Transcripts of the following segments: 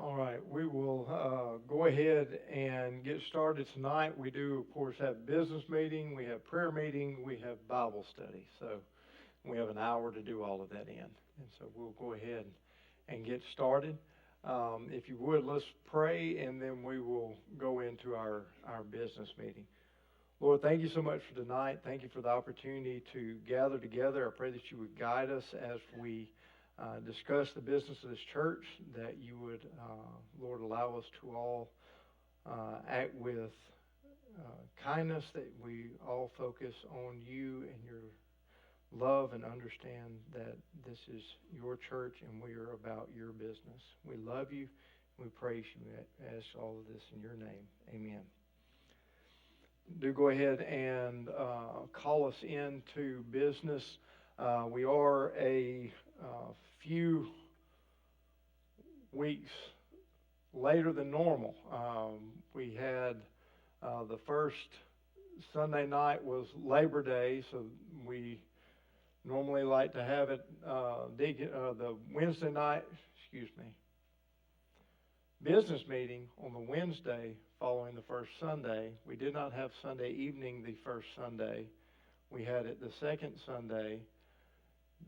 All right, we will go ahead and get started tonight. We do, of course, have business meeting, we have prayer meeting, we have Bible study. So we have an hour to do all of that in. And so we'll go ahead and get started. If you would, let's pray, and then we will go into our business meeting. Lord, thank you so much for tonight. Thank you for the opportunity to gather together. I pray that you would guide us as we discuss the business of this church, that you would, Lord, allow us to all act with kindness, that we all focus on you and your love and understand that this is your church and we are about your business. We love you. We praise you. We ask all of this in your name. Amen. Do go ahead and call us into business. We are a few weeks later than normal. We had the first Sunday night was Labor Day, so we normally like to have it the Wednesday night, business meeting on the Wednesday following the first Sunday. We did not have Sunday evening the first Sunday. We had it the second Sunday.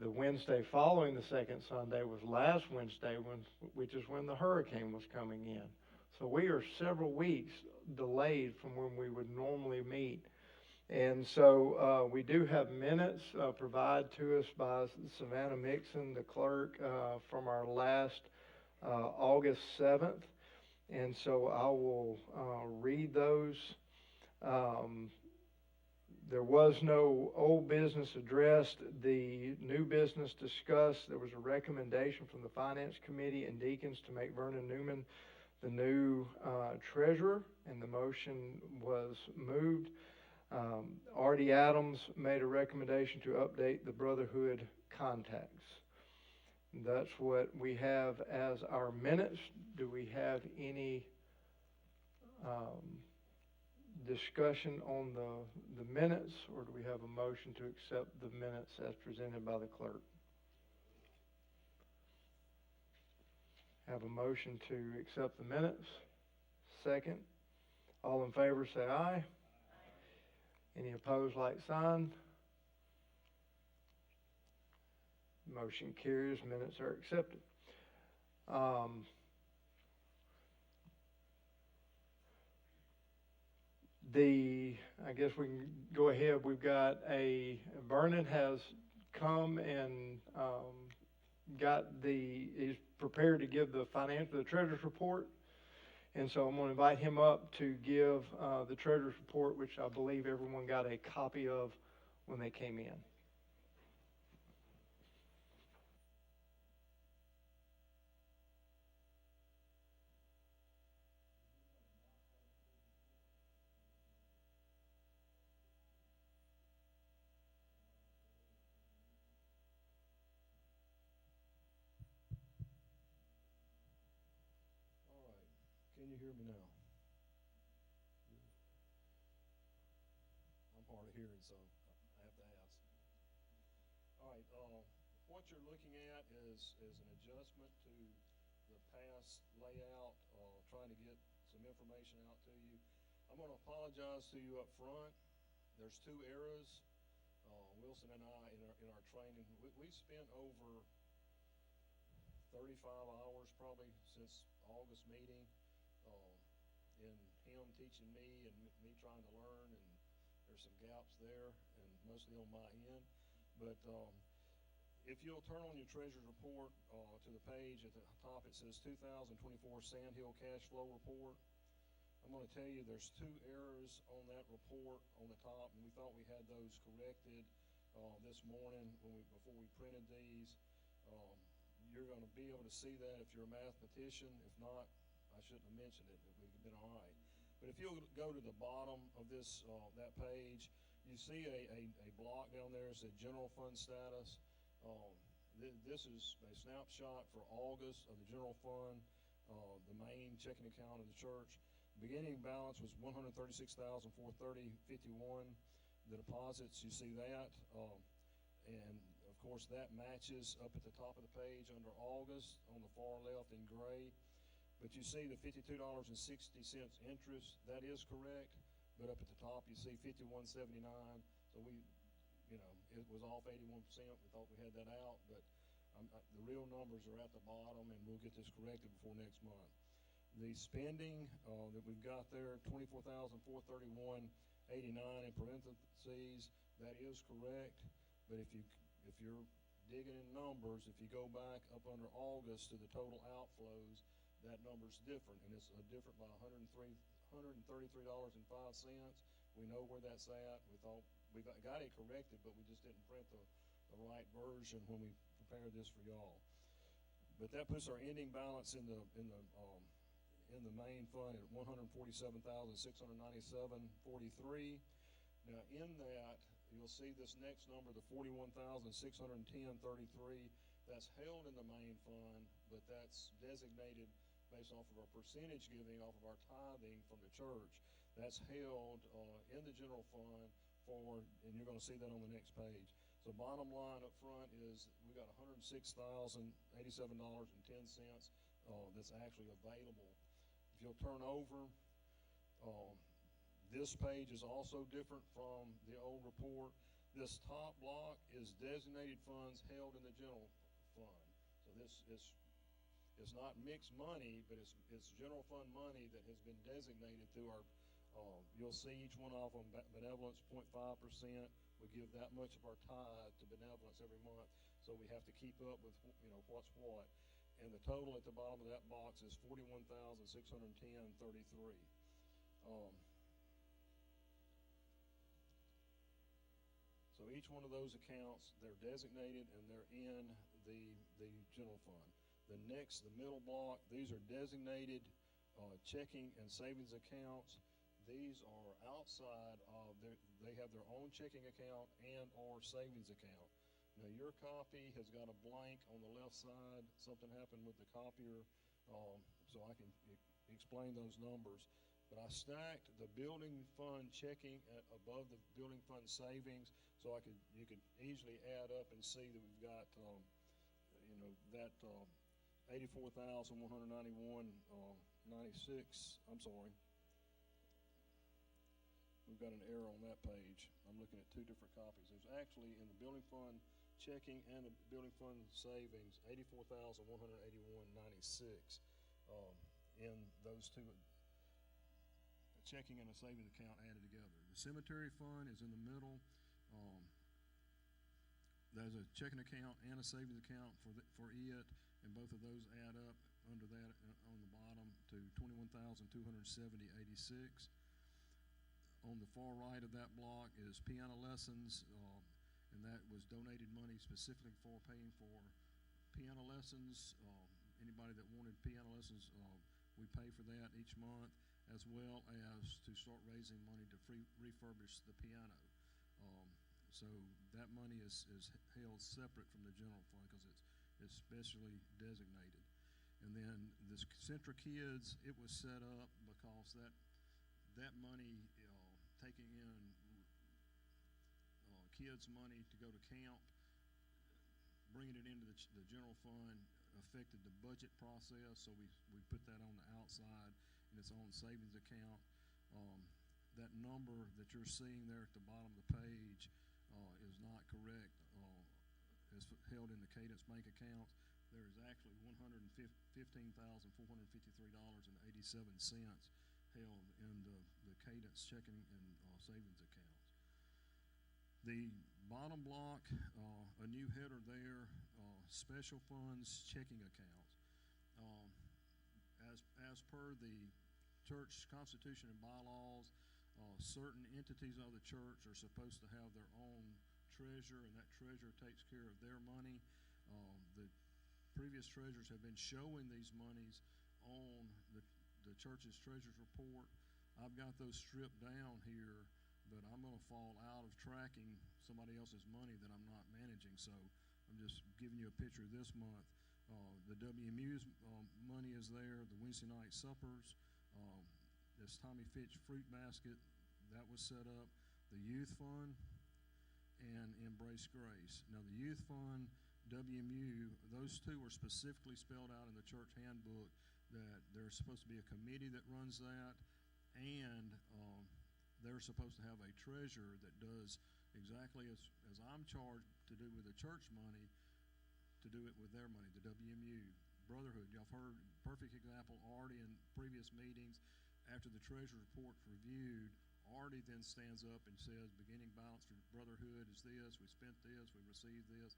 The Wednesday following the second Sunday was last Wednesday, which is when the hurricane was coming in. So we are several weeks delayed from when we would normally meet. And so we do have minutes provided to us by Savannah Mixon, the clerk, from our last August 7th. And so I will read those. There was no old business addressed. The new business discussed. There was a recommendation from the Finance Committee and deacons to make Vernon Newman the new treasurer, and the motion was moved. Artie Adams made a recommendation to update the Brotherhood contacts. That's what we have as our minutes. Do we have any discussion on the minutes, or do we have a motion to accept the minutes as presented by the clerk? Have a motion to accept the minutes. Second. All in favor say aye. Any opposed, like sign. Motion carries. Minutes are accepted. I guess we can go ahead. We've got Vernon has come and he's prepared to give the treasurer's report. And so I'm going to invite him up to give the treasurer's report, which I believe everyone got a copy of when they came in. Can you hear me now? I'm hard of hearing, so I have to ask. All right, what you're looking at is an adjustment to the past layout, trying to get some information out to you. I'm going to apologize to you up front. There's two errors. Wilson and I, in our training, we spent over 35 hours probably since August meeting. In him teaching me and me trying to learn, and there's some gaps there, and mostly on my end. But if you'll turn on your treasurer's report to the page at the top, it says 2024 Sand Hill Cash Flow Report. I'm going to tell you there's two errors on that report on the top, and we thought we had those corrected this morning before we printed these. You're going to be able to see that if you're a mathematician. If not, I shouldn't have mentioned it. It would have been all right. But if you'll go to the bottom of this that page, you see a block down there that says General Fund Status. This is a snapshot for August of the General Fund, the main checking account of the church. Beginning balance was $136,430.51. The deposits, you see that, and of course that matches up at the top of the page under August on the far left in gray. But you see the $52.60 interest, that is correct, but up at the top you see $51.79, so we, you know, it was off 81%, we thought we had that out, but the real numbers are at the bottom, and we'll get this corrected before next month. The spending that we've got there, $24,431.89 in parentheses, that is correct, but if you're digging in numbers, if you go back up under August to the total outflows, that number's different, and it's different by $133.05. We know where that's at. We thought we got it corrected, but we just didn't print the right version when we prepared this for y'all. But that puts our ending balance in the main fund at $147,697.43. Now in that, you'll see this next number, the $41,610.33. That's held in the main fund, but that's designated based off of our percentage giving, off of our tithing from the church. That's held in the general fund for, and you're going to see that on the next page. So bottom line up front is we got $106,087.10 that's actually available. If you'll turn over, this page is also different from the old report. This top block is designated funds held in the general fund. So this is, it's not mixed money, but it's general fund money that has been designated through our, you'll see each one of them, benevolence 0.5%. We give that much of our tithe to benevolence every month, so we have to keep up with, you know, what's what. And the total at the bottom of that box is $41,610.33. So each one of those accounts, they're designated and they're in the general fund. The middle block, these are designated checking and savings accounts. These are outside of they have their own checking account and or savings account. Now your copy has got a blank on the left side. Something happened with the copier, so I can explain those numbers. But I stacked the building fund checking above the building fund savings, so you could easily add up and see that we've got, you know, that $84,191.96. I'm sorry. We've got an error on that page. I'm looking at two different copies. There's actually in the building fund checking and the building fund savings, $84,181.96 in those two. Checking and a savings account added together. The cemetery fund is in the middle. There's a checking account and a savings account for it, and both of those add up under that on the bottom to $21,270.86. On the far right of that block is piano lessons, and that was donated money specifically for paying for piano lessons. Anybody that wanted piano lessons, we pay for that each month, as well as to start raising money to refurbish the piano. So that money is held separate from the general fund because it's specially designated. And then the Centra Kids, it was set up because that money, taking in kids' money to go to camp, bringing it into the general fund affected the budget process, so we put that on the outside, and it's on the savings account. That number that you're seeing there at the bottom of the page is not correct. It's held in the Cadence Bank account. There is actually $115,453.87 held in the Cadence checking and savings accounts. The bottom block, a new header there, special funds checking accounts. As per the church constitution and bylaws, certain entities of the church are supposed to have their own treasurer, and that treasurer takes care of their money. The previous treasurers have been showing these monies on the church's treasurer's report. I've got those stripped down here, but I'm going to fall out of tracking somebody else's money that I'm not managing, so I'm just giving you a picture of this month. The WMU's money is there, the Wednesday night suppers, this Tommy Fitch fruit basket, that was set up, the youth fund, and Embrace Grace. Now the youth fund, WMU, those two were specifically spelled out in the church handbook that there's supposed to be a committee that runs that, and they're supposed to have a treasurer that does exactly as I'm charged to do with the church money, to do it with their money, the WMU, Brotherhood. Y'all have heard, perfect example, Artie in previous meetings, after the treasurer report's reviewed, Artie then stands up and says, beginning balance for Brotherhood is this, we spent this, we received this.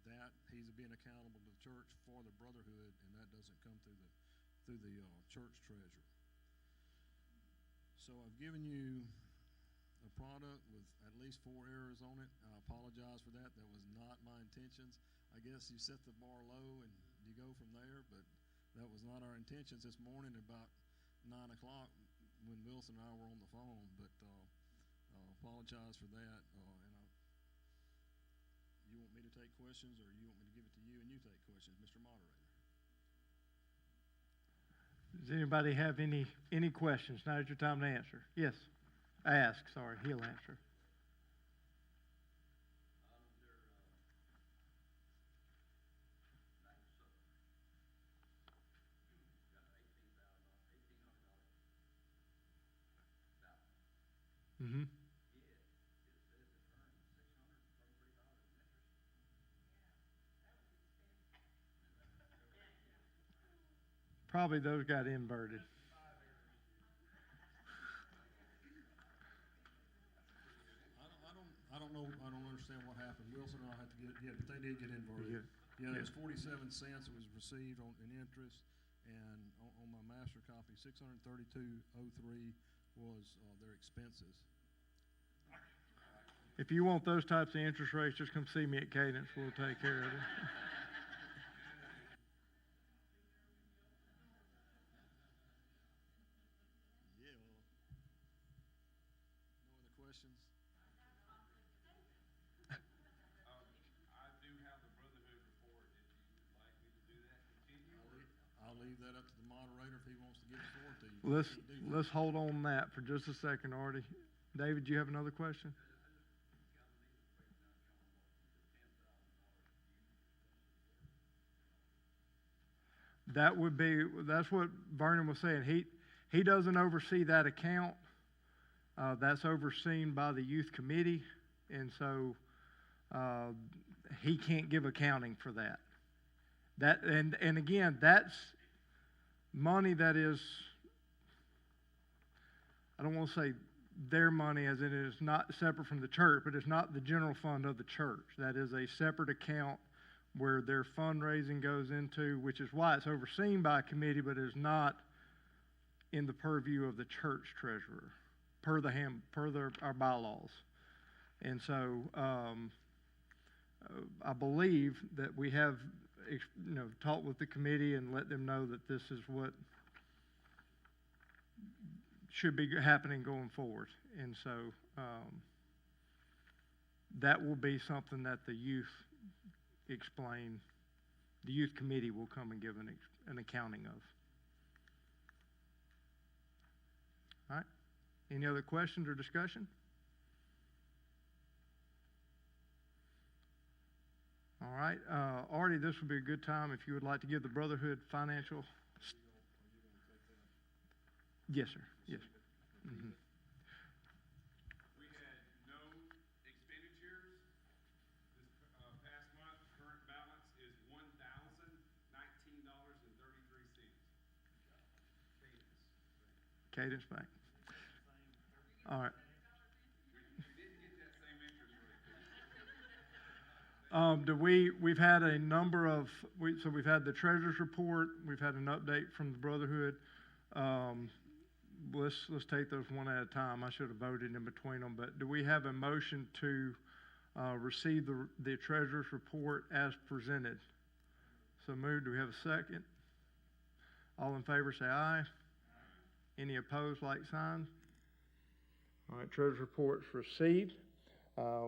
That, he's being accountable to the church for the Brotherhood, and that doesn't come through the church treasurer. So I've given you a product with at least 4 errors on it. I apologize for that. That was not my intentions. I guess you set the bar low and you go from there, but that was not our intentions this morning about 9 o'clock when Wilson and I were on the phone, but I apologize for that. You want me to take questions, or you want me to give it to you and you take questions, Mr. Moderator? Does anybody have any questions? Now's your time to answer. Yes. Ask, sorry, he'll answer. Mm-hmm. Probably those got inverted. I don't know. I don't understand what happened. Wilson and I had to get it. Yeah, but they did get inverted. Yeah, it was 47 cents that was received in interest, and on my master copy, 632.03 was their expenses. If you want those types of interest rates, just come see me at Cadence. We'll take care of it. Yeah. No other questions? I do have the Brotherhood report. If you would like me to do that, continue. I'll leave that up to the moderator if he wants to give the floor to you. Let's hold on that for just a second, Artie. David, do you have another question? That's what Vernon was saying. He doesn't oversee that account. That's overseen by the youth committee, and so he can't give accounting for that. And again, that's money that is, I don't want to say their money as it is not separate from the church, but it's not the general fund of the church. That is a separate account where their fundraising goes into, which is why it's overseen by a committee, but is not in the purview of the church treasurer, per our bylaws. And so I believe that we have talked with the committee and let them know that this is what should be happening going forward. And so that will be something that the youth committee will come and give an accounting of. All right. Any other questions or discussion? All right. Artie, this would be a good time if you would like to give the Brotherhood financial. Yes, sir. Yes. Mm-hmm. We had no expenditures this past month. Current balance is $1,019.33. Cadence Bank. All right. We've had a number of, so we've had the treasurer's report, we've had an update from the Brotherhood. Let's take those one at a time. I should have voted in between them, but do we have a motion to receive the treasurer's report as presented? So moved. Do we have a second? All in favor say aye. Any opposed, like sign? All right, treasurer's report's received.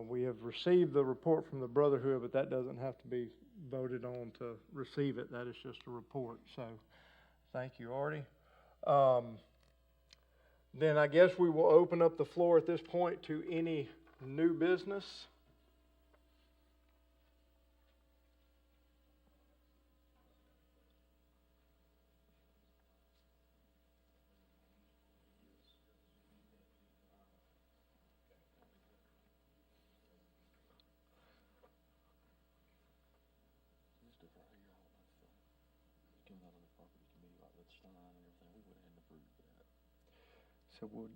We have received the report from the Brotherhood, but that doesn't have to be voted on to receive it. That is just a report. So thank you, Artie. Then I guess we will open up the floor at this point to any new business. So we'll,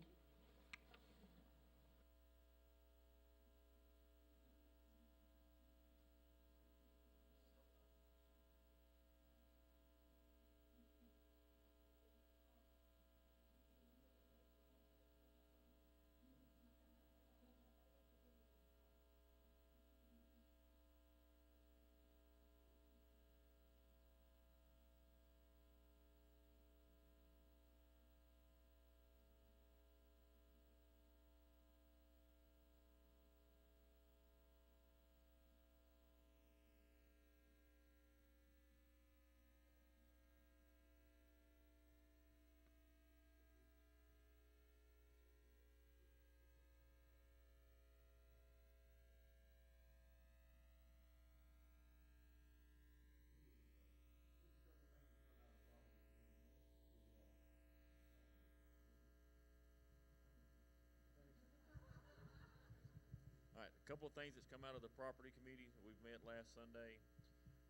All right, a couple of things that's come out of the property committee. We've met last Sunday.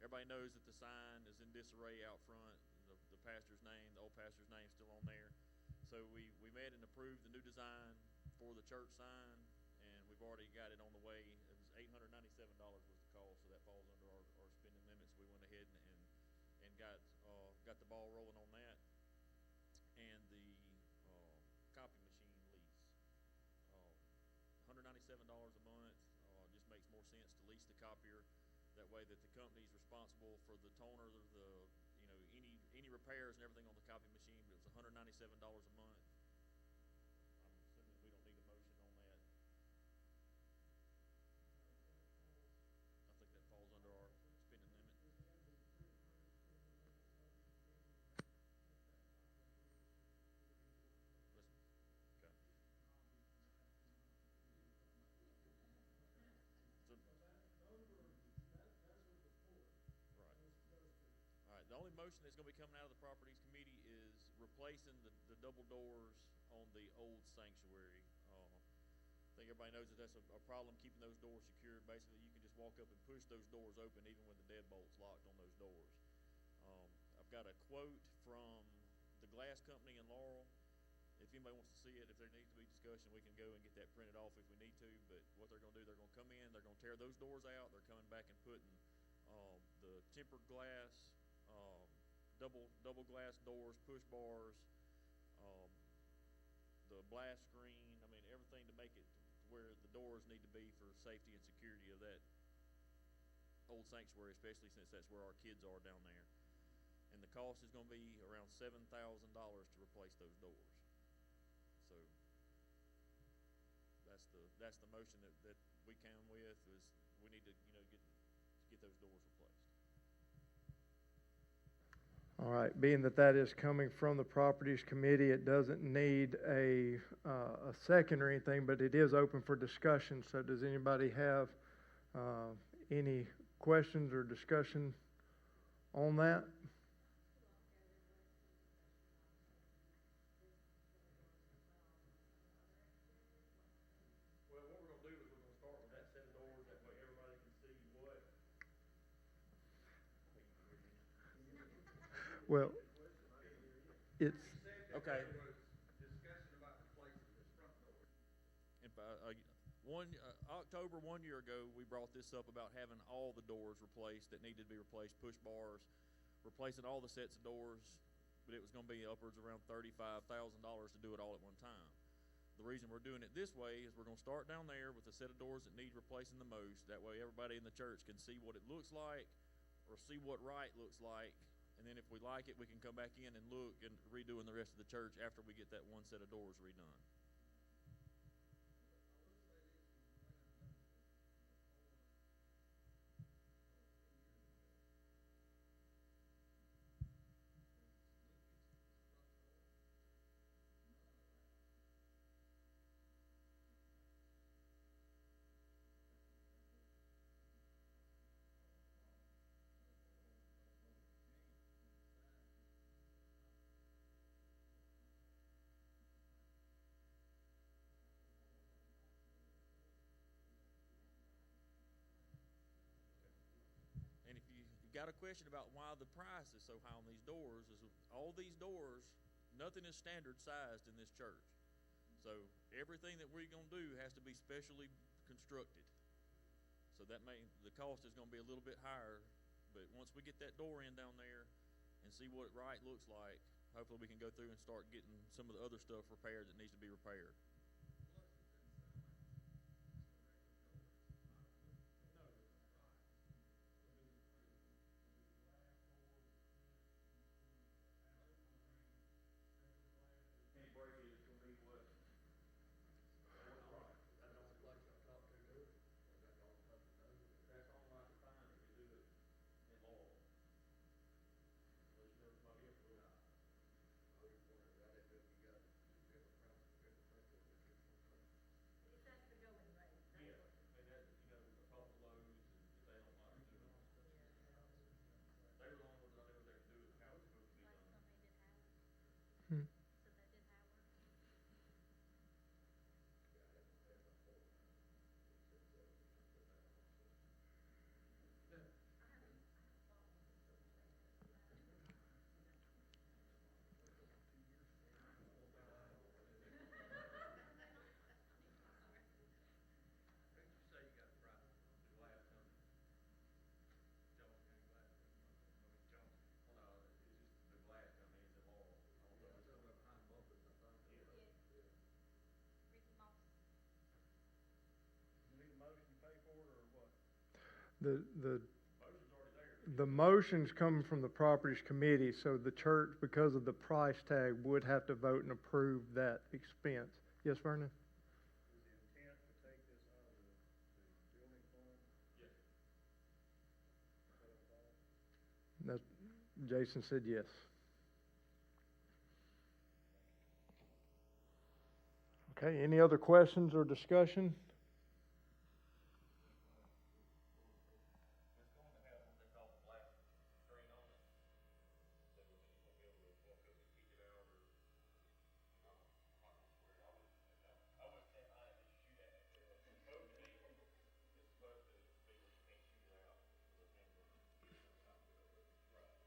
Everybody knows that the sign is in disarray out front. The pastor's name, the old pastor's name, is still on there. So we met and approved the new design for the church sign, and we've already got it on the way. It was $897 was the cost, so that falls under our spending limits. We went ahead and got the ball rolling on that, and the copy machine lease. $197 a month, just makes more sense to lease the copier. That way that the company's responsible for the toner, any repairs and everything on the copy machine, but it was $197 a month. I'm assuming we don't need a motion on that. I think that falls under our spending limit. Okay. So, right. All right, the only motion that's gonna be coming out of the properties committee is replacing the double doors on the old sanctuary. I think everybody knows that that's a problem, keeping those doors secured. Basically, you can just walk up and push those doors open even when the deadbolt's locked on those doors. I've got a quote from the glass company in Laurel. If anybody wants to see it, if there needs to be discussion, we can go and get that printed off if we need to. But what they're gonna do, they're gonna come in, they're gonna tear those doors out, they're coming back and putting the tempered glass, double glass doors, push bars, the blast screen. I mean, everything to make it to where the doors need to be for safety and security of that old sanctuary, especially since that's where our kids are down there. And the cost is going to be around $7,000 to replace those doors. So that's the motion that we came with, is we need to get those doors replaced. all right, being that that is coming from the properties committee, it doesn't need a second or anything, but it is open for discussion. So does anybody have any questions or discussion on that? Well, what we're going to do is we're going to start with that set of doors. That way everybody can see what. Well, it's, Okay. There was discussion about replacing this front door. If October 1 year ago, we brought this up about having all the doors replaced that needed to be replaced, push bars, replacing all the sets of doors, but it was going to be upwards around $35,000 to do it all at one time. The reason we're doing it this way is we're going to start down there with a set of doors that need replacing the most. That way everybody in the church can see what it looks like or see what right looks like. And then if we like it, we can come back in and look and redoing the rest of the church after we get that one set of doors redone. And if you've got a question about why the price is so high on these doors, is all these doors, nothing is standard sized in this church. So everything that we're gonna do has to be specially constructed. So that the cost is gonna be a little bit higher, but once we get that door in down there and see what right looks like, hopefully we can go through and start getting some of the other stuff repaired that needs to be repaired. The motion's coming from the properties committee, so the church, because of the price tag, would have to vote and approve that expense. Yes, Vernon? Is the intent to take this out of the building fund? Yes. That, Jason said yes. Okay, any other questions or discussion? It's going to have what they call a black screen on it, so that you'll be able to walk up and pick it out, or, I'm not gonna swear, I wouldn't say I had to shoot at it. It's supposed to be where you can't shoot it out, so the camera right.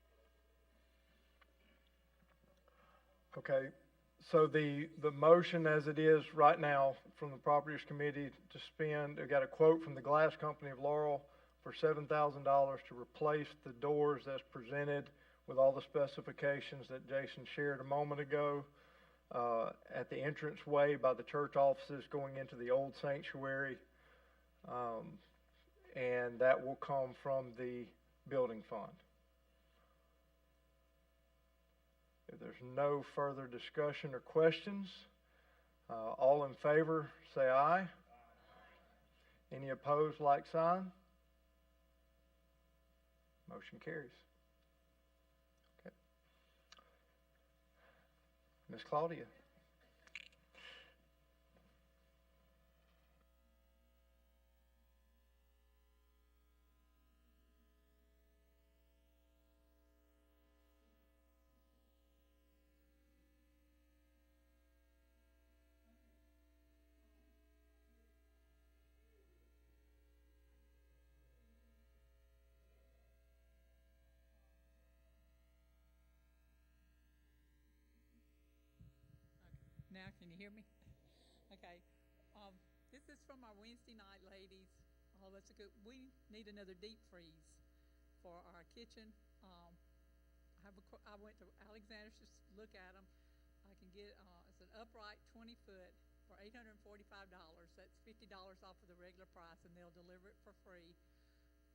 Okay, so the motion as it is right now from the Properties Committee to spend, I got a quote from the glass company of Laurel for $7,000 to replace the doors as presented with all the specifications that Jason shared a moment ago, at the entranceway by the church offices going into the old sanctuary. And that will come from the building fund. If there's no further discussion or questions, all in favor say aye. Any opposed, like sign? Motion carries. Okay. Ms. Claudia. Now, can you hear me? Okay. This is from our Wednesday night ladies. Oh, that's a good. We need another deep freeze for our kitchen. I went to Alexander's to look at them. I can get it's an upright 20-foot for $845. That's $50 off of the regular price, and they'll deliver it for free.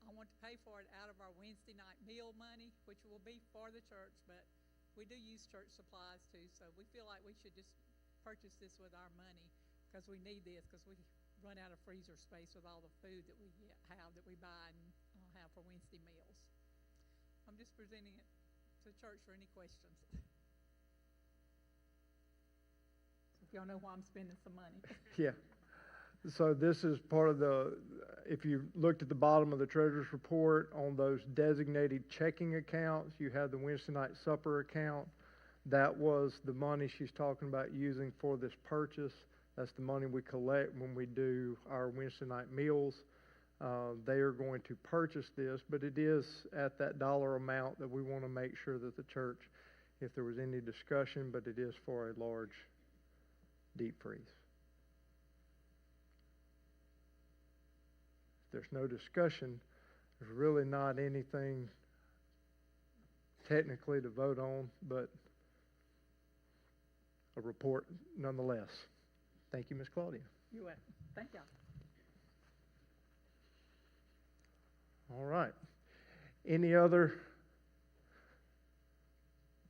I want to pay for it out of our Wednesday night meal money, which will be for the church, but we do use church supplies too, so we feel like we should just purchase this with our money because we need this, because we run out of freezer space with all the food that we have that we buy and have for Wednesday meals. I'm just presenting it to the church for any questions. If y'all know why I'm spending some money. Yeah. So this is part of if you looked at the bottom of the treasurer's report on those designated checking accounts, you have the Wednesday night supper account. That was the money she's talking about using for this purchase. That's the money we collect when we do our Wednesday night meals. They are going to purchase this, but it is at that dollar amount that we want to make sure that the church, if there was any discussion, but it is for a large deep freeze. If there's no discussion, there's really not anything technically to vote on, but a report nonetheless. Thank you, Ms. Claudia. You're welcome. Thank y'all. All right. Any other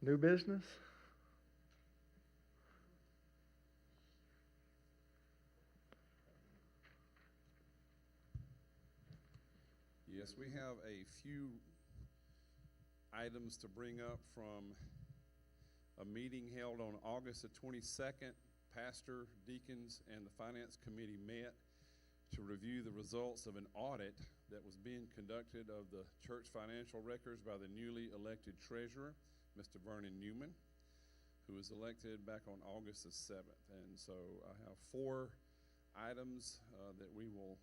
new business? Yes, we have a few items to bring up from a meeting held on August the 22nd. Pastor, deacons, and the Finance Committee met to review the results of an audit that was being conducted of the church financial records by the newly elected treasurer, Mr. Vernon Newman, who was elected back on August the 7th. And so I have 4 items that we will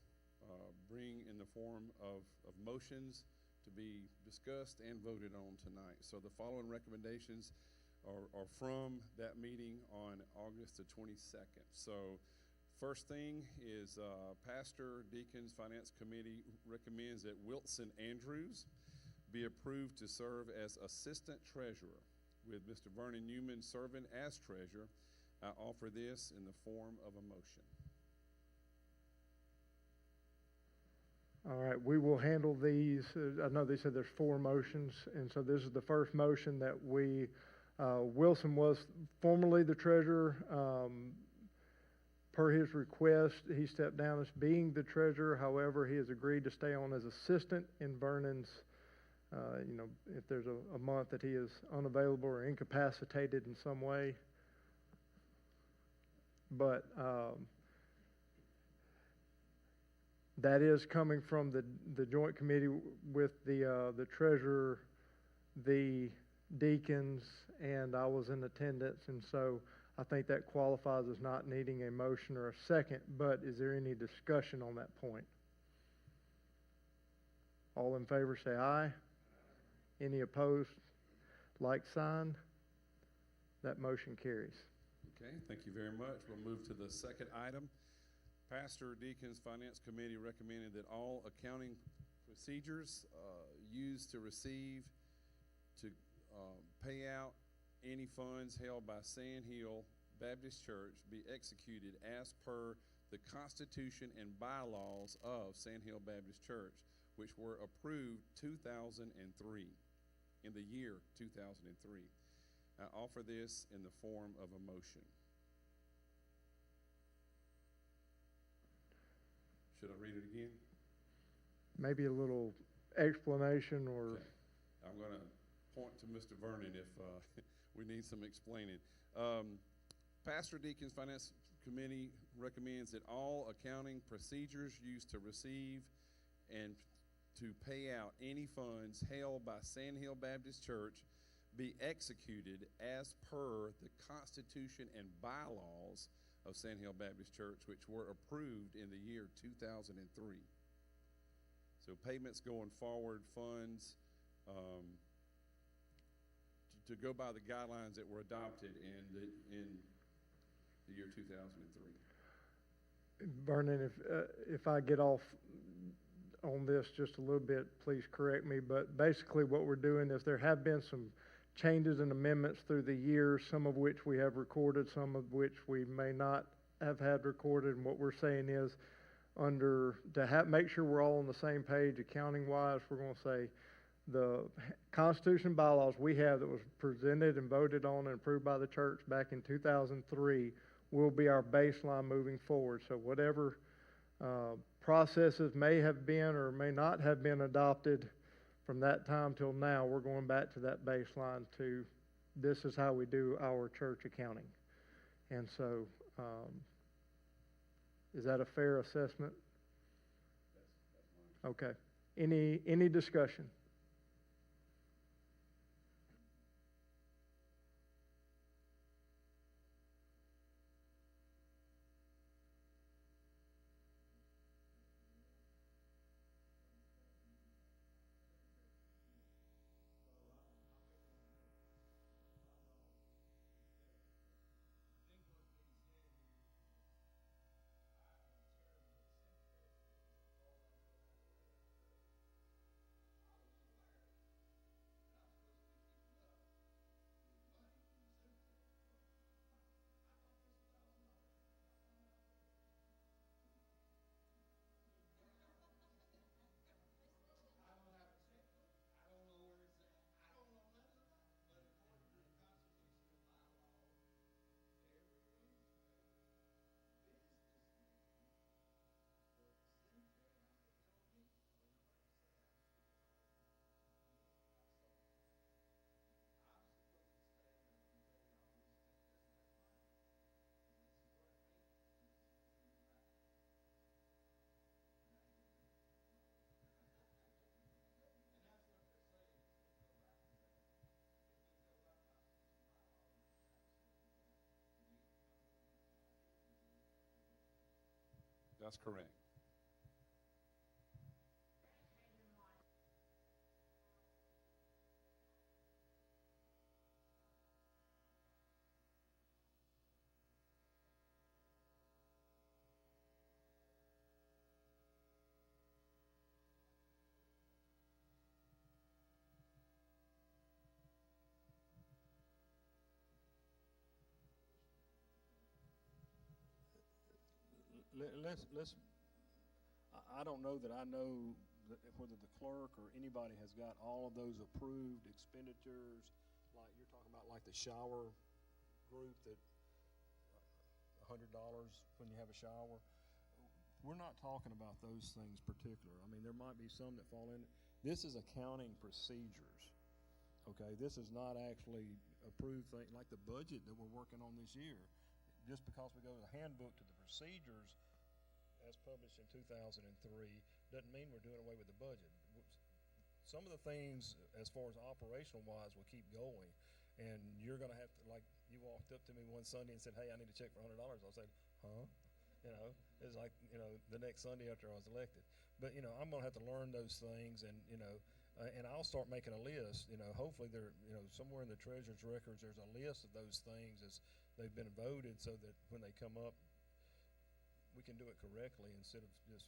bring in the form of motions to be discussed and voted on tonight. So the following recommendations are from that meeting on August the 22nd. So first thing is Pastor Deacons Finance Committee recommends that Wilson Andrews be approved to serve as Assistant Treasurer, with Mr. Vernon Newman serving as Treasurer. I offer this in the form of a motion. All right, we will handle these. I know they said there's 4 motions, and so this is the first motion that we, Wilson was formerly the treasurer. Per his request, he stepped down as being the treasurer. However, he has agreed to stay on as assistant in Vernon's, if there's a month that he is unavailable or incapacitated in some way. But that is coming from the joint committee with the treasurer, the deacons, and I was in attendance, and so I think that qualifies as not needing a motion or a second. But is there any discussion on that point? All in favor say aye. Any opposed, like sign. That motion carries. Okay, thank you very much. We'll move to the second item. Pastor Deacons Finance Committee recommended that all accounting procedures used to receive, to pay out any funds held by Sand Hill Baptist Church be executed as per the Constitution and bylaws of Sand Hill Baptist Church, which were approved 2003, in the year 2003. I offer this in the form of a motion. Should I read it again? Maybe a little explanation or... Okay. I'm going to point to Mr. Vernon if we need some explaining. Pastor Deacons Finance Committee recommends that all accounting procedures used to receive and to pay out any funds held by Sand Hill Baptist Church be executed as per the Constitution and bylaws of Sand Hill Baptist Church, which were approved in the year 2003. So payments going forward, funds, to go by the guidelines that were adopted in the year 2003. Vernon, if I get off on this just a little bit, please correct me. But basically what we're doing is there have been some changes and amendments through the years, some of which we have recorded, some of which we may not have had recorded. And what we're saying is, make sure we're all on the same page accounting-wise, we're going to say the Constitution bylaws we have that was presented and voted on and approved by the church back in 2003 will be our baseline moving forward. So whatever processes may have been or may not have been adopted from that time till now, we're going back to that baseline to this is how we do our church accounting. And so is that a fair assessment? Okay. Any discussion? That's correct. Let's, I don't know that I know whether the clerk or anybody has got all of those approved expenditures, like you're talking about, like the shower group that $100 when you have a shower. We're not talking about those things particular. I mean, there might be some that fall in. This is accounting procedures. Okay, this is not actually approved thing like the budget that we're working on this year. Just because we go to the handbook to the procedures as published in 2003 doesn't mean we're doing away with the budget. Some of the things, as far as operational wise, will keep going, and you're going to have to, like you walked up to me one Sunday and said, "Hey, I need a check for $100." I said, "Huh?" You know, it's like, you know, the next Sunday after I was elected. But you know, I'm going to have to learn those things, and you know, and I'll start making a list. You know, hopefully there, you know, somewhere in the treasurer's records, there's a list of those things as they've been voted, so that when they come up, we can do it correctly instead of just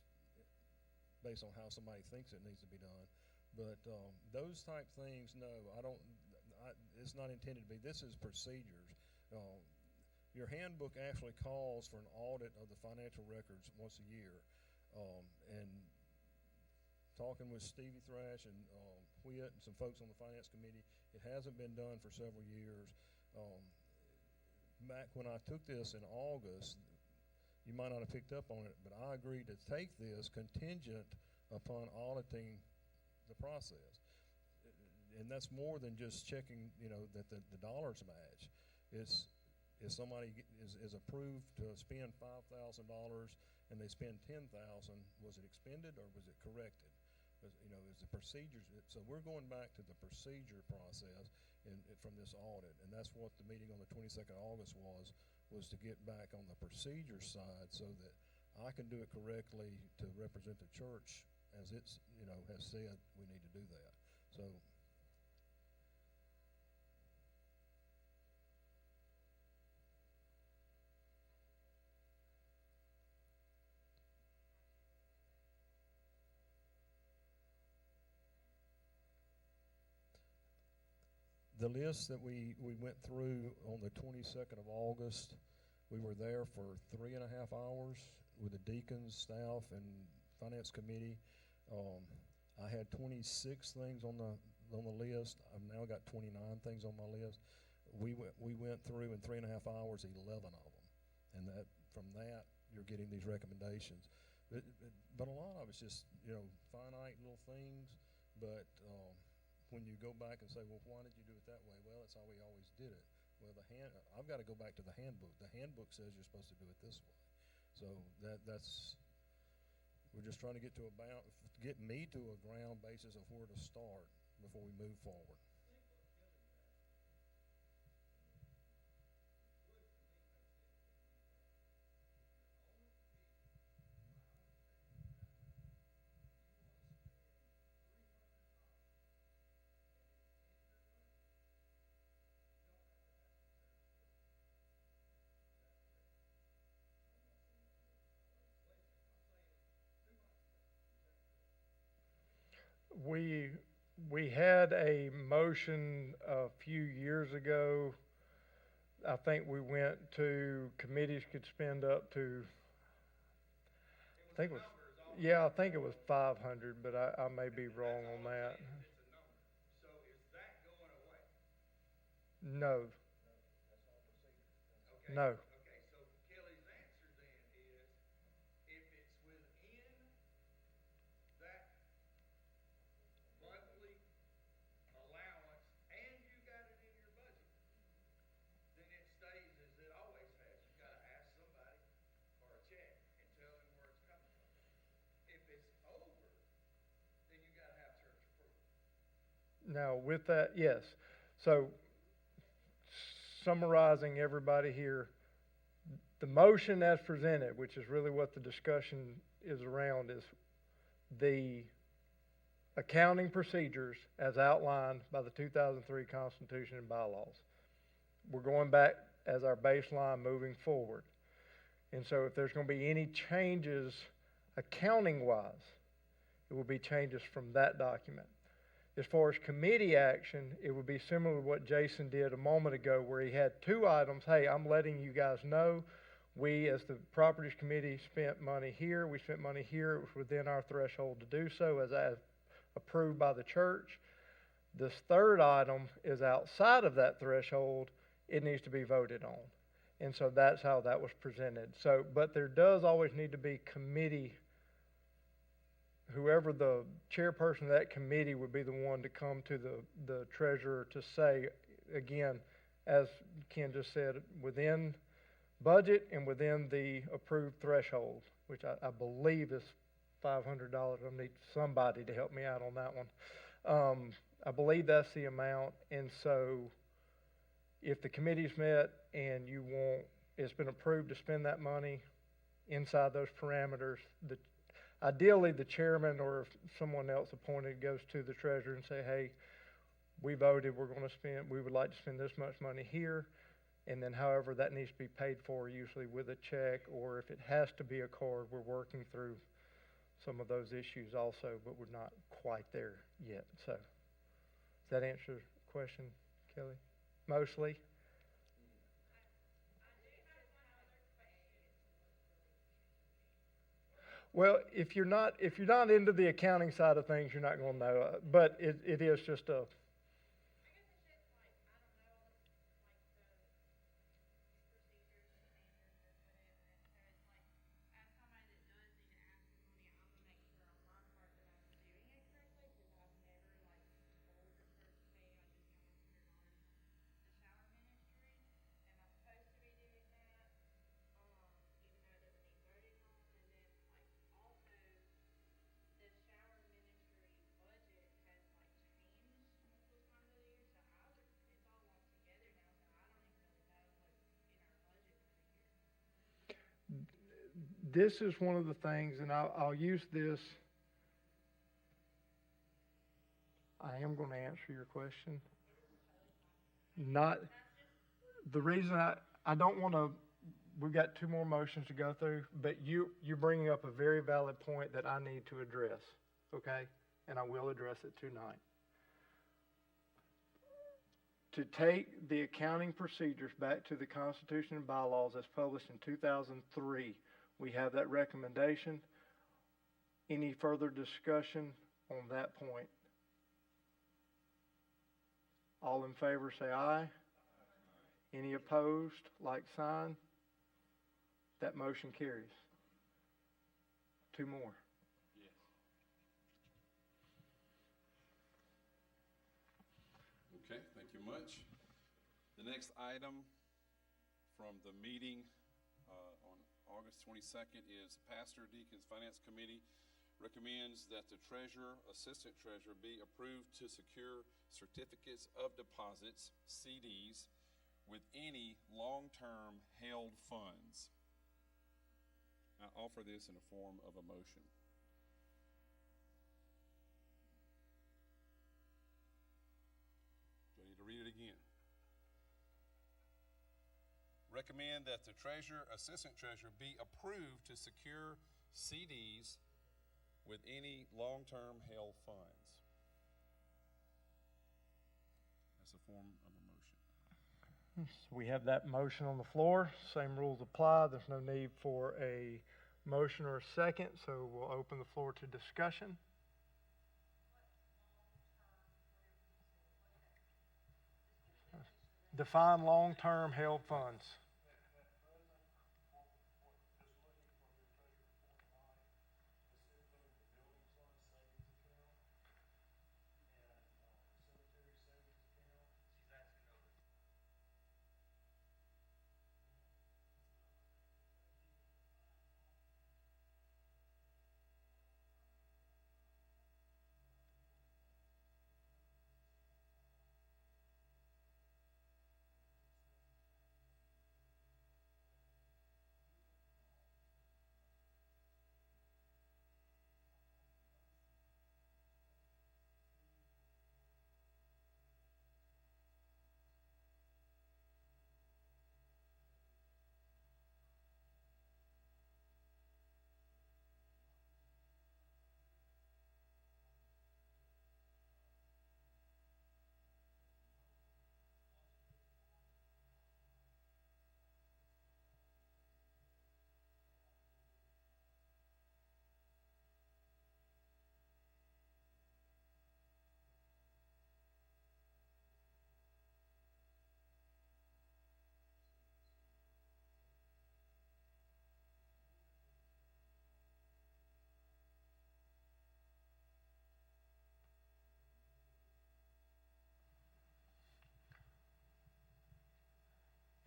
based on how somebody thinks it needs to be done. But those type things, no, it's not intended to be. This is procedures. Your handbook actually calls for an audit of the financial records once a year. And talking with Stevie Thrash and Whit and some folks on the finance committee, it hasn't been done for several years. Back when I took this in August, you might not have picked up on it, but I agreed to take this contingent upon auditing the process. And that's more than just checking, you know, that the dollars match. It's if somebody is approved to spend $5,000 and they spend $10,000, was it expended or was it corrected? You know, is the procedures. So we're going back to the procedure process from this audit, and that's what the meeting on the 22nd of August was to get back on the procedure side, so that I can do it correctly to represent the church as it's, you know, has said we need to do that. So. The list that we went through on the 22nd of August, we were there for 3.5 hours with the deacons, staff, and finance committee. I had 26 things on the list. I've now got 29 things on my list. We went through in 3.5 hours 11 of them, and that from that you're getting these recommendations. But a lot of it's just, you know, finite little things, but. When you go back and say, well, why did you do it that way? Well, that's how we always did it. Well, I've got to go back to the handbook. The handbook says you're supposed to do it this way. So that's we're just trying to get me to a ground basis of where to start before we move forward. We had a motion a few years ago. I think we went to committees could spend up to, I think it was, yeah, I think it was 500, but I may be wrong on that. It's a number. So is that going away? No, Okay. no. Okay, so Kelly's answer then is, if it's within that monthly allowance and you got it in your budget, then it stays as it always has. You gotta ask somebody for a check and tell them where it's coming from. If it's over, then you gotta have church approval. Now, with that, yes. So, summarizing everybody here, The motion as presented, which is really what the discussion is around, is the accounting procedures as outlined by the 2003 Constitution and bylaws. We're going back as our baseline moving forward. And so if there's going to be any changes accounting-wise, it will be changes from that document. As far as committee action, it would be similar to what Jason did a moment ago, where he had two items. Hey, I'm letting you guys know, we as the Properties Committee spent money here, we spent money here, it was within our threshold to do so as approved by the church. This third item is outside of that threshold, it needs to be voted on. And so that's how that was presented. So, but there does always need to be committee, whoever the chairperson of that committee would be the one to come to the treasurer to say, again, as Ken just said, within budget and within the approved threshold, which I believe is $500. I need somebody to help me out on that one. I believe that's the amount. And so if the committee's met and it's been approved to spend that money inside those parameters, ideally the chairman or if someone else appointed goes to the treasurer and say, hey, we voted, we would like to spend this much money here. And then however that needs to be paid for, usually with a check, or if it has to be a card, we're working through some of those issues also, but we're not quite there yet. So does that answer the question, Kelly? Mostly? Well, if you're not into the accounting side of things, you're not going to know. But it is just a. This is one of the things, and I'll use this. I am going to answer your question. Not the reason I don't want to. We've got two more motions to go through, but you're bringing up a very valid point that I need to address. Okay, and I will address it tonight. To take the accounting procedures back to the Constitution and bylaws as published in 2003. We have that recommendation. Any further discussion on that point? All in favor say aye. Any opposed, like sign. That motion carries. Two more. Yes. Okay, thank you much. The next item from the meeting on August 22nd is Pastor Deacon's Finance Committee recommends that the treasurer, assistant treasurer be approved to secure certificates of deposits, CDs, with any long-term held funds. I offer this in the form of a motion. Do I need to read it again? Recommend that the treasurer, assistant treasurer be approved to secure CDs with any long-term held funds. That's a form of a motion. So we have that motion on the floor. Same rules apply. There's no need for a motion or a second, so we'll open the floor to discussion. Define long-term held funds.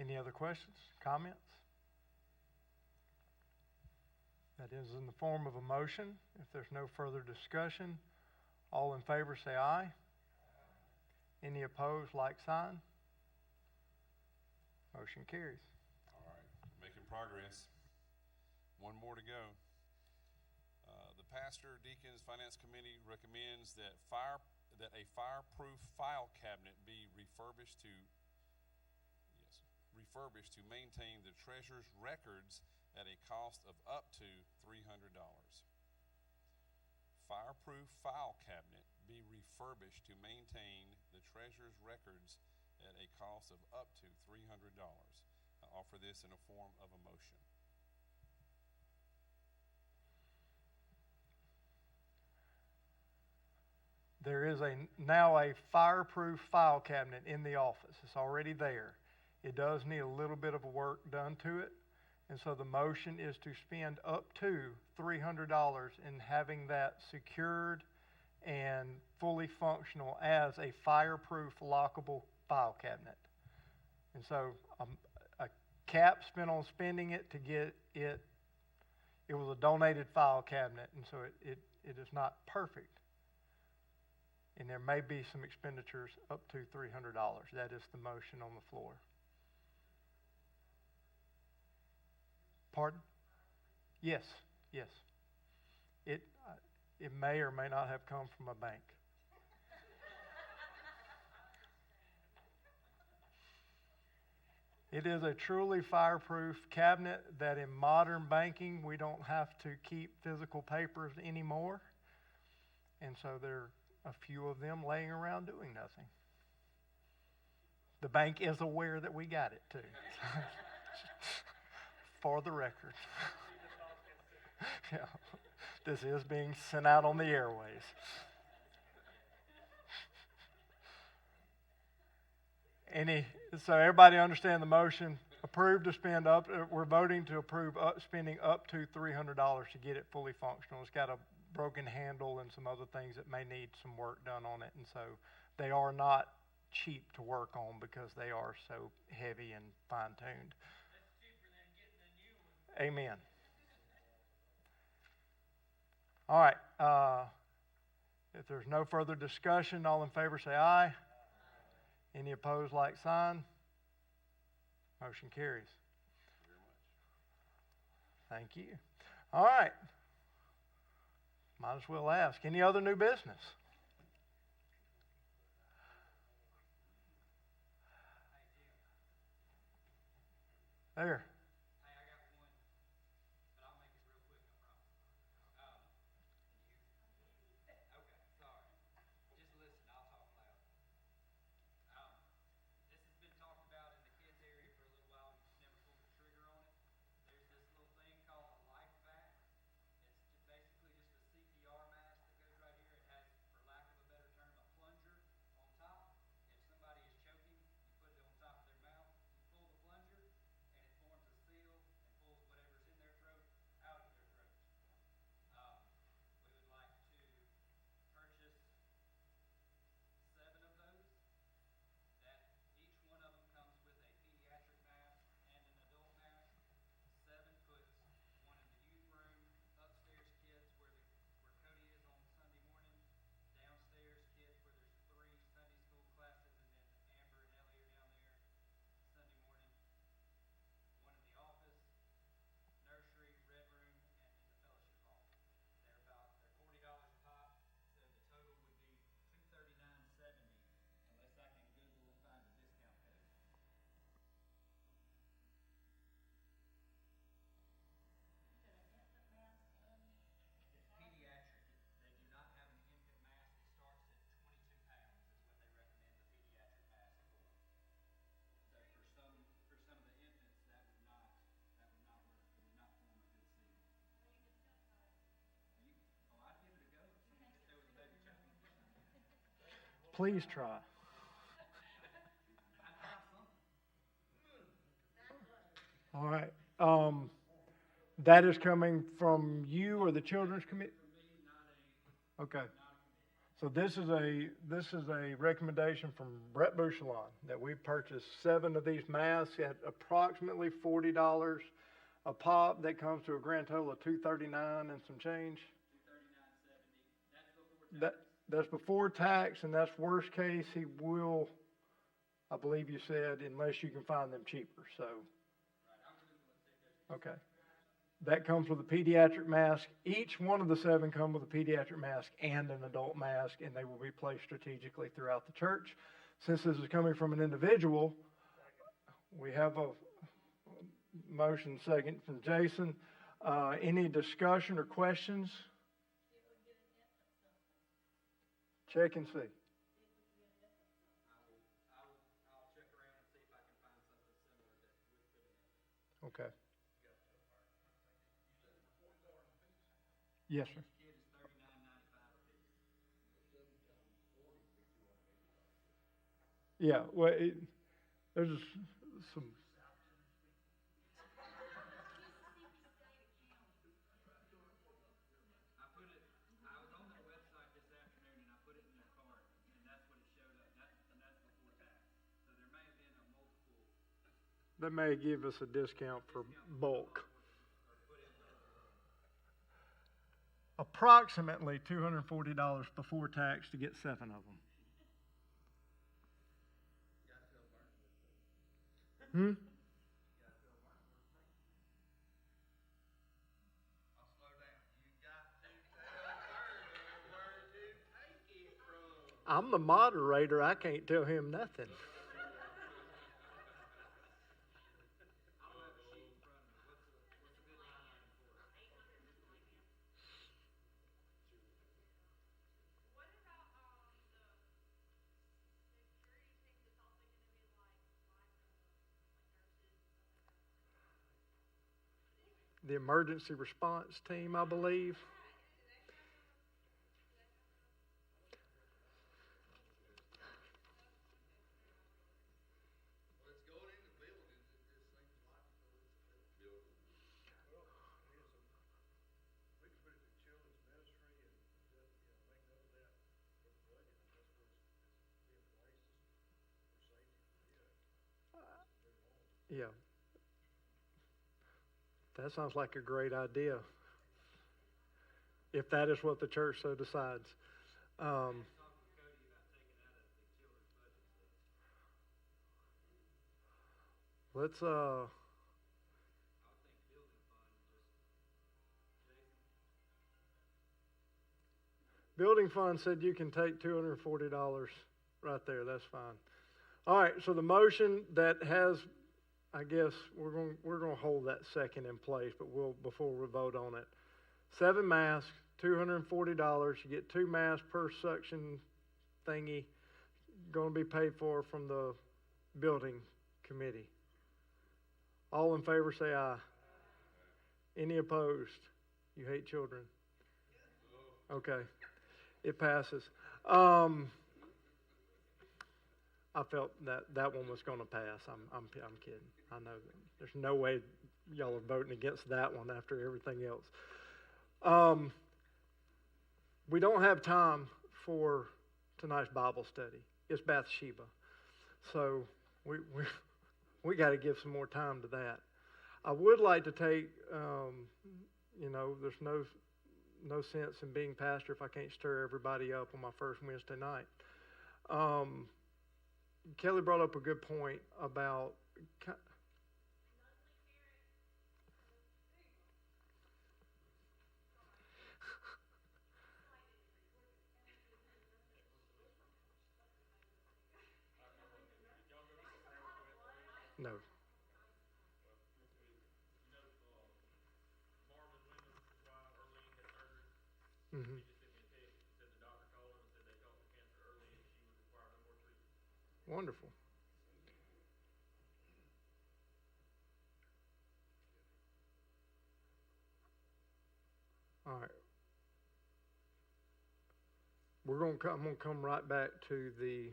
Any other questions, comments? That is in the form of a motion. If there's no further discussion, all in favor say aye. Any opposed, like sign. Motion carries. All right, making progress. One more to go. The pastor, deacons, finance committee recommends that a fireproof file cabinet be refurbished to maintain the treasurer's records at a cost of up to $300. Fireproof file cabinet be refurbished to maintain the treasurer's records at a cost of up to $300. I offer this in a form of a motion. There is now a fireproof file cabinet in the office. It's already there. It does need a little bit of work done to it. And so the motion is to spend up to $300 in having that secured and fully functional as a fireproof lockable file cabinet. And so a cap spent on spending it to get it. It was a donated file cabinet, and so it is not perfect. And there may be some expenditures up to $300. That is the motion on the floor. Pardon? Yes, yes. It may or may not have come from a bank. It is a truly fireproof cabinet that in modern banking we don't have to keep physical papers anymore. And so there are a few of them laying around doing nothing. The bank is aware that we got it too. For the record. Yeah, this is being sent out on the airways. So everybody understand the motion? Approved to spend up. We're voting to approve spending up to $300 to get it fully functional. It's got a broken handle and some other things that may need some work done on it, and so they are not cheap to work on because they are so heavy and fine-tuned. Amen. All right. If there's no further discussion, all in favor say aye. Any opposed, like sign. Motion carries. Thank you. All right. Might as well ask. Any other new business? There. Please try. All right. That is coming from you or the Children's Committee? Okay. So this is a recommendation from Brett Bouchelon that we purchased 7 of these masks at approximately $40 a pop. That comes to a grand total of $239 and some change. That's before tax, and that's worst case. He will, I believe you said, unless you can find them cheaper. So, okay. That comes with a pediatric mask. Each one of the 7 come with a pediatric mask and an adult mask, and they will be placed strategically throughout the church. Since this is coming from an individual, we have a motion second from Jason. Any discussion or questions? Check and see. I'll check around and see if I can find something similar that would fit in. Okay. Yes, sir. Each kid is $39.95 a piece. Yeah, well, there's some. I was on their website this afternoon and I put it in their cart and that's what it showed up. And that's before tax. So there may have been a multiple. That may give us a discount for bulk. Approximately $240 before tax to get 7 of them. Hmm? I'll slow down. You got to tell her where to take it from. I'm the moderator. I can't tell him nothing. I don't have a sheet in front of me. What's a good line item for it? What about the security thing that's also going to be like nurses and stuff like that? The emergency response team, I believe. Well, it's going in the buildings. It just seems logical it's in the building. Well, we can put it to children's ministry and just, make note of that for the budget. And that's where it's being placed for safety for kids. Yeah. That sounds like a great idea. If that is what the church so decides. Let's building fund said you can take $240 right there. That's fine. All right. So the motion that has, I guess we're going to hold that second in place, but before we vote on it. 7 masks, $240. You get 2 masks per suction thingy. Going to be paid for from the building committee. All in favor say aye. Any opposed? You hate children? Okay. It passes. I felt that one was going to pass. I'm kidding. I know that there's no way y'all are voting against that one after everything else. We don't have time for tonight's Bible study. It's Bathsheba, so we got to give some more time to that. I would like to take, there's no sense in being pastor if I can't stir everybody up on my first Wednesday night. Kelly brought up a good point about no. Mm-hmm. He just sent me a text. He said the doctor called him and said they caught the cancer early and she would require no more treatment. Wonderful. All right. I'm going to come right back to the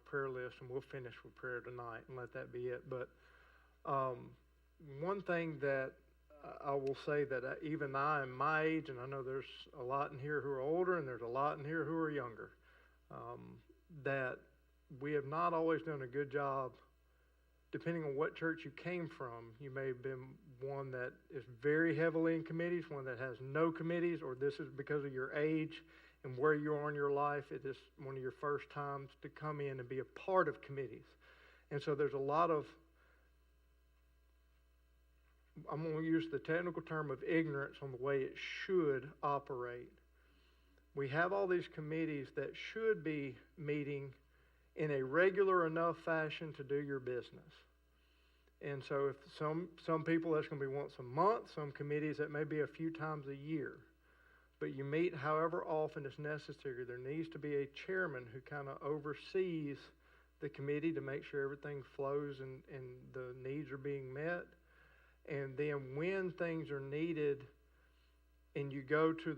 prayer list, and we'll finish with prayer tonight and let that be it. But one thing that I will say that even I, in my age, and I know there's a lot in here who are older, and there's a lot in here who are younger. that we have not always done a good job. Depending on what church you came from, you may have been one that is very heavily in committees, one that has no committees, or this is because of your age and where you are in your life. It is one of your first times to come in and be a part of committees. And so there's a lot of, I'm going to use the technical term of ignorance on the way it should operate. We have all these committees that should be meeting in a regular enough fashion to do your business. And so if some people, that's going to be once a month, some committees that may be a few times a year. But you meet however often is necessary. There needs to be a chairman who kind of oversees the committee to make sure everything flows and the needs are being met. And then when things are needed and you go to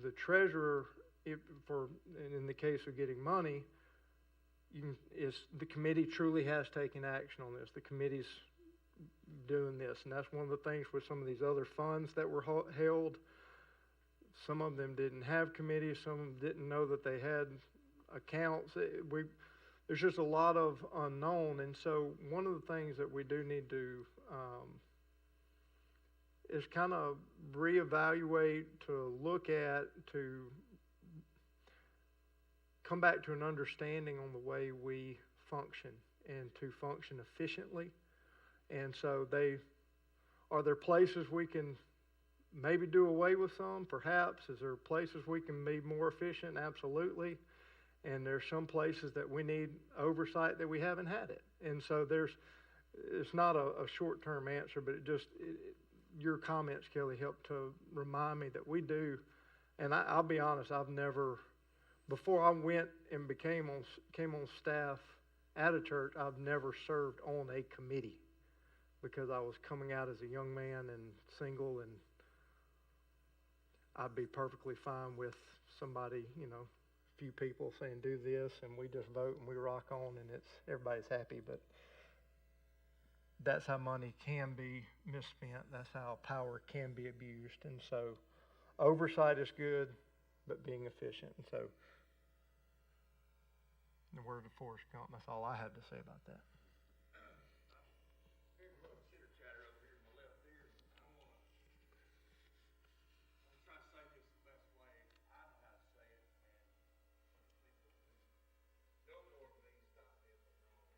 the treasurer, in the case of getting money, the committee truly has taken action on this. The committee's doing this, and that's one of the things with some of these other funds that were held. Some of them didn't have committees. Some of them didn't know that they had accounts. There's just a lot of unknown, and so one of the things that we do need to is kind of reevaluate, to look at, to come back to an understanding on the way we function and to function efficiently. And so are there places we can maybe do away with some? Perhaps. Is there places we can be more efficient? Absolutely. And there's some places that we need oversight that we haven't had it. And so it's not a short-term answer, but your comments, Kelly, helped to remind me that we do. And I'll be honest, I've never, before I went and came on staff at a church, I've never served on a committee because I was coming out as a young man and single, and I'd be perfectly fine with somebody, a few people saying do this, and we just vote and we rock on, and everybody's happy. But that's how money can be misspent. That's how power can be abused. And so oversight is good, but being efficient. And so the word of Forrest Gump, that's all I had to say about that. Here's a little chitter chatter over here in my left ear. I'm trying to say this the best way I know how to say it, and no more please stop me if I'm wrong.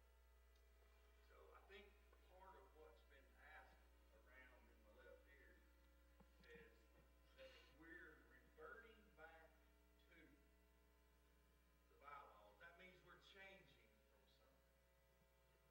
So I think part of what's been asked around in my left ear is that if we're reverting back to the bylaws, that means we're changing from something.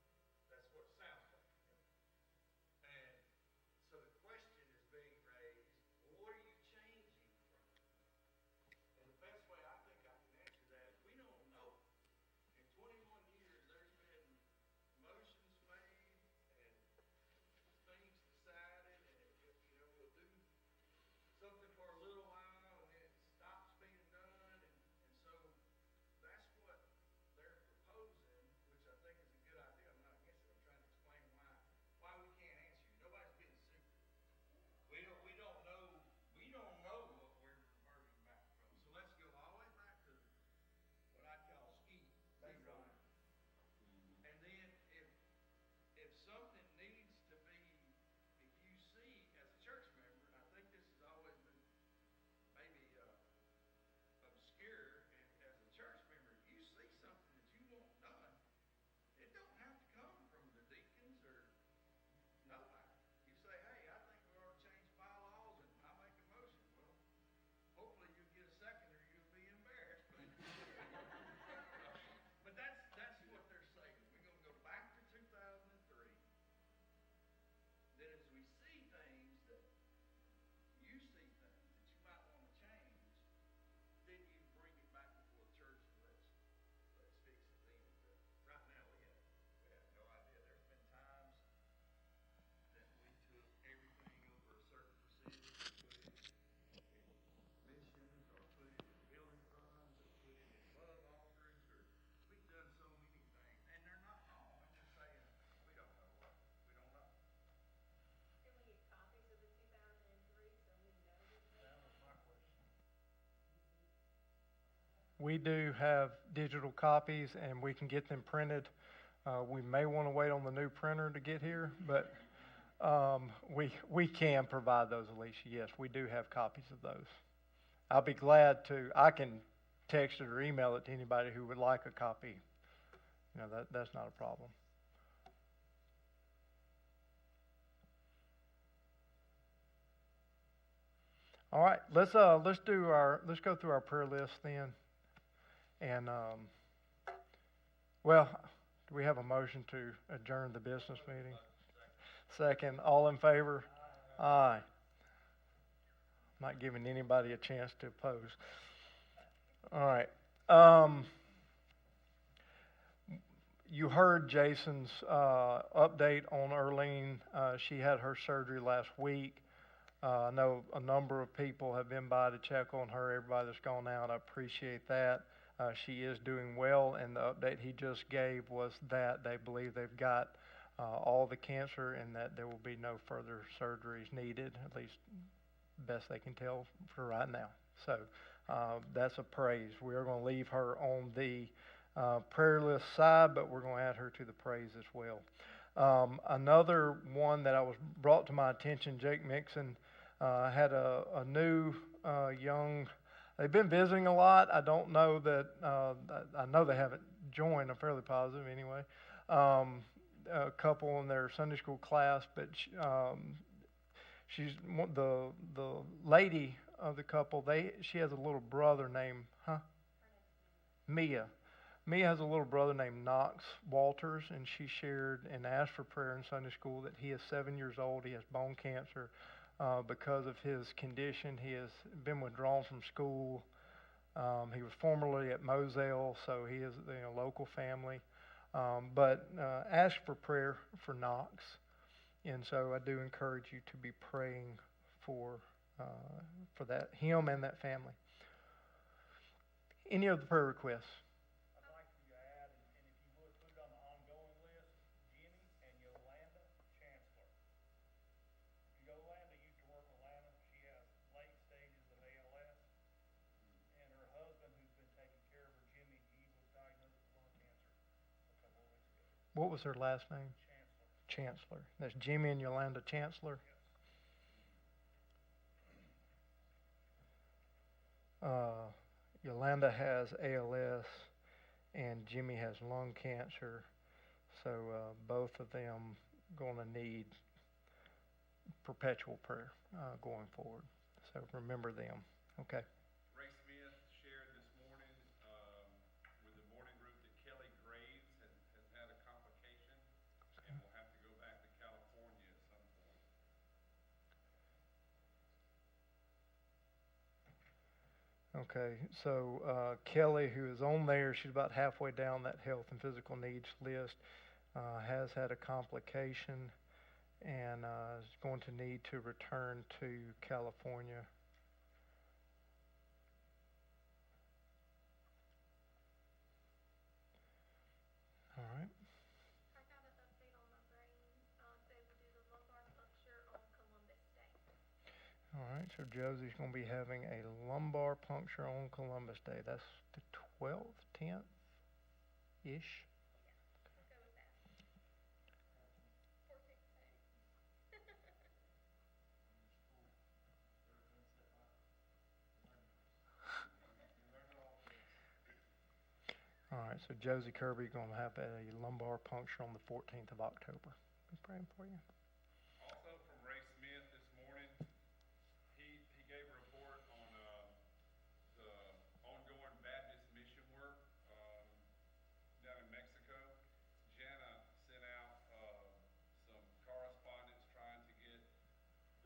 We do have digital copies and we can get them printed. We may want to wait on the new printer to get here, but we can provide those, Alicia. Yes, we do have copies of those. I'll be glad to, I can text it or email it to anybody who would like a copy. You know, that's not a problem. All right, let's go through our prayer list then. And well, do we have a motion to adjourn the business meeting? Second, all in favor? Aye. Not giving anybody a chance to oppose. All right. You heard Jason's update on Earlene. She had her surgery last week. I know a number of people have been by to check on her. Everybody that's gone out, I appreciate that. She is doing well, and the update he just gave was that they believe they've got all the cancer and that there will be no further surgeries needed, at least best they can tell for right now. So that's a praise. We are going to leave her on the prayer list side, but we're going to add her to the praise as well. Another one that I was brought to my attention, Jake Mixon had a new young, they've been visiting a lot. I don't know that, I know they haven't joined, I'm fairly positive anyway. A couple in their Sunday school class, but she's the lady of the couple. She has a little brother named Mia. Mia has a little brother named Knox Walters, and she shared and asked for prayer in Sunday school that he is 7 years old. He has bone cancer. Because of his condition, he has been withdrawn from school. He was formerly at Moselle, so he is a local family. But ask for prayer for Knox. And so I do encourage you to be praying for that, him and that family. Any other prayer requests? I'd like for you to add, and if you would put it on the ongoing list, Jimmy and Yolanda Chancellor. Yolanda used to work with Lana. She has late stages of ALS. And her husband, who's been taking care of her, Jimmy, he was diagnosed with lung cancer a couple of weeks ago. What was her last name? Chancellor. Chancellor. That's Jimmy and Yolanda Chancellor. Yolanda has ALS and Jimmy has lung cancer, so both of them going to need perpetual prayer going forward. So remember them. Okay. Ray Smith shared this morning with the morning group that Kelly Graves has had a complication and will have to go back to California at some point. Okay, so Kelly, who is on there, she's about halfway down that health and physical needs list, has had a complication and is going to need to return to California. All right. I got an update on my brain. They will do the lumbar puncture on Columbus Day. All right, so Josie's going to be having a lumbar puncture on Columbus Day. That's the 12th, 10th-ish. We'll go with that. 14th day. All right, so Josie Kirby going to have a lumbar puncture on the 14th of October. Be praying for you. Also from Ray Smith this morning, he gave a report on the ongoing Baptist mission work down in Mexico. Jana sent out some correspondence trying to get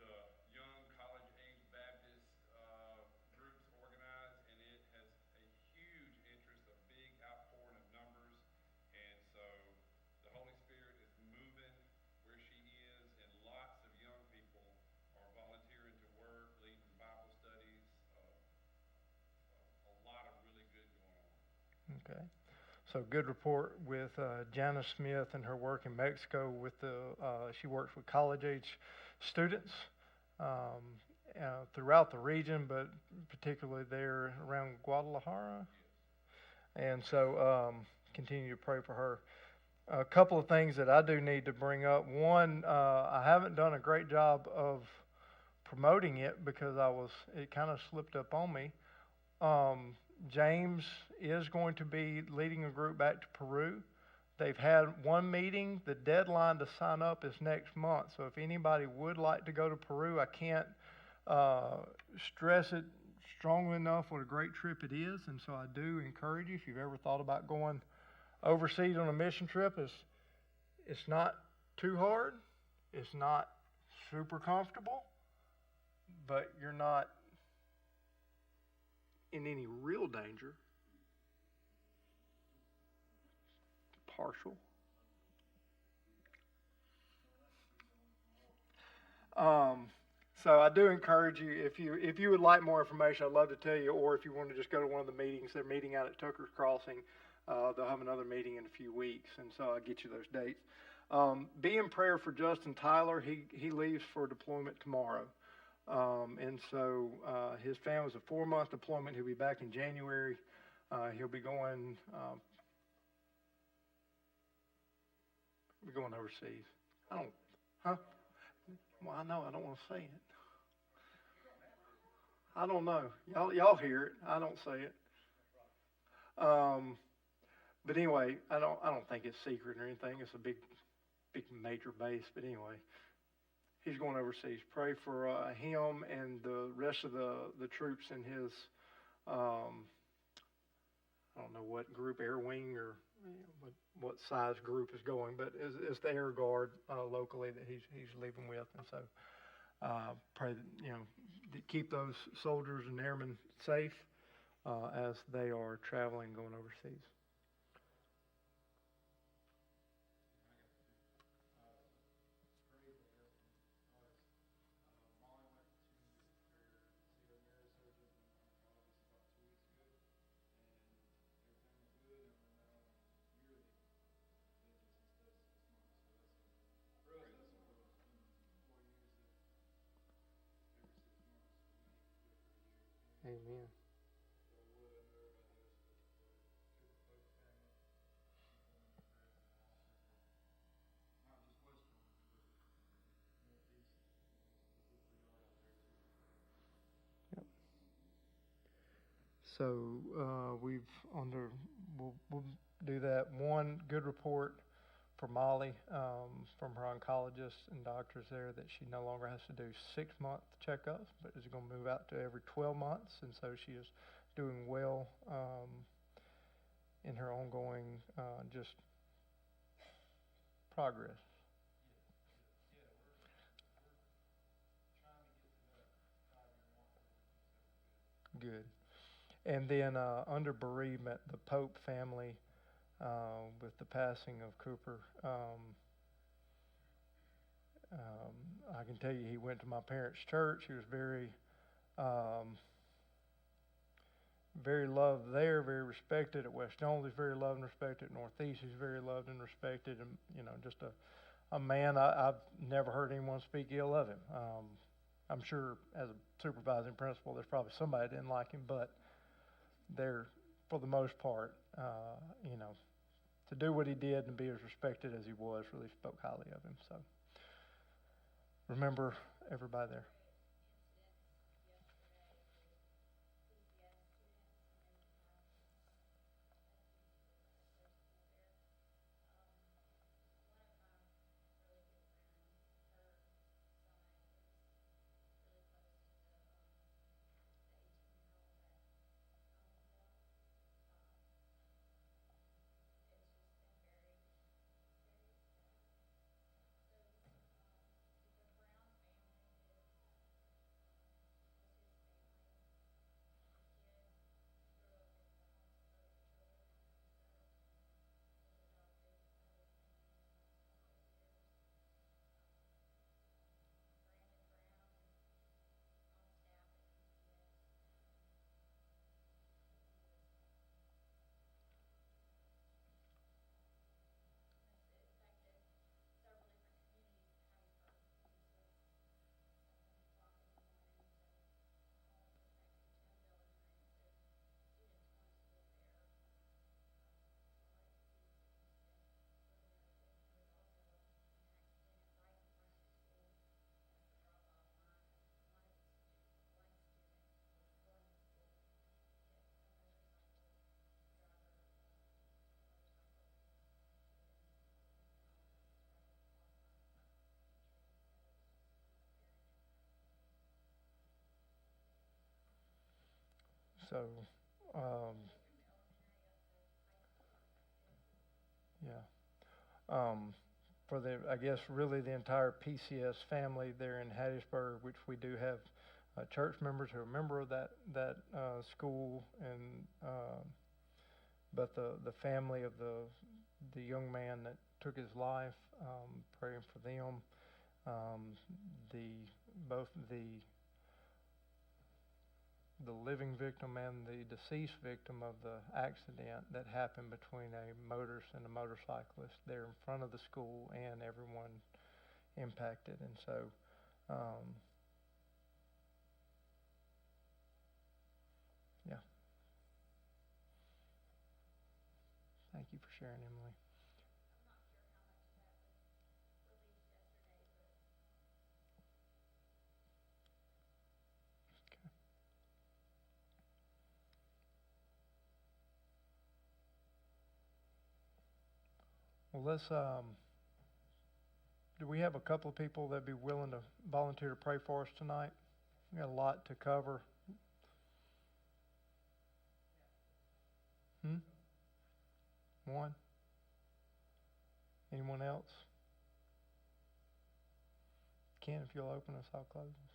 the young college-age Baptist groups organized, and it has a huge interest, a big outpouring of numbers, and so the Holy Spirit is moving where she is, and lots of young people are volunteering to work, leading Bible studies, a lot of really good going on. Okay. So good report with Jana Smith and her work in Mexico with she works with college-age students throughout the region, but particularly there around Guadalajara. And so continue to pray for her. A couple of things that I do need to bring up. One, I haven't done a great job of promoting it because it kind of slipped up on me. James is going to be leading a group back to Peru. They've had one meeting. The deadline to sign up is next month. So if anybody would like to go to Peru, I can't stress it strongly enough what a great trip it is. And so I do encourage you, if you've ever thought about going overseas on a mission trip, it's not too hard. It's not super comfortable, but you're not in any real danger. Partial. So I do encourage you, if you would like more information, I'd love to tell you, or if you want to just go to one of the meetings, they're meeting out at Tucker's Crossing. They'll have another meeting in a few weeks, and so I'll get you those dates. Be in prayer for Justin Tyler. He leaves for deployment tomorrow. And so his family's a 4-month deployment. He'll be back in January. He'll be going overseas. Well, I know I don't want to say it. I don't know. Y'all hear it. I don't say it. But anyway, I don't think it's secret or anything. It's a big major base. But anyway, he's going overseas. Pray for him and the rest of the troops in his, I don't know what group, Air Wing or what size group is going, but it's the Air Guard locally that he's leaving with. And so pray that, to keep those soldiers and airmen safe as they are traveling, going overseas. Amen. Yep. So we'll do that. One good report for Molly from her oncologist and doctors there that she no longer has to do 6-month checkups, but is going to move out to every 12 months. And so she is doing well in her ongoing just progress. Good. And then under bereavement, the Pope family, with the passing of Cooper, I can tell you he went to my parents' church. He was very loved there, very respected at West Jones. He's very loved and respected at Northeast. He's very loved and respected, and just a man. I've never heard anyone speak ill of him. I'm sure as a supervising principal, there's probably somebody that didn't like him, but they're, for the most part, to do what he did and be as respected as he was, really spoke highly of him. So remember everybody there. So, yeah. For the, I guess, really the entire PCS family there in Hattiesburg, which we do have church members who are a member of that school, and but the family of the young man that took his life, praying for them. Both the living victim and the deceased victim of the accident that happened between a motorist and a motorcyclist there in front of the school, and everyone impacted. And so, yeah. Thank you for sharing, Emily. Well, let's, do we have a couple of people that'd be willing to volunteer to pray for us tonight? We got a lot to cover. One? Anyone else? Ken, if you'll open us, I'll close us.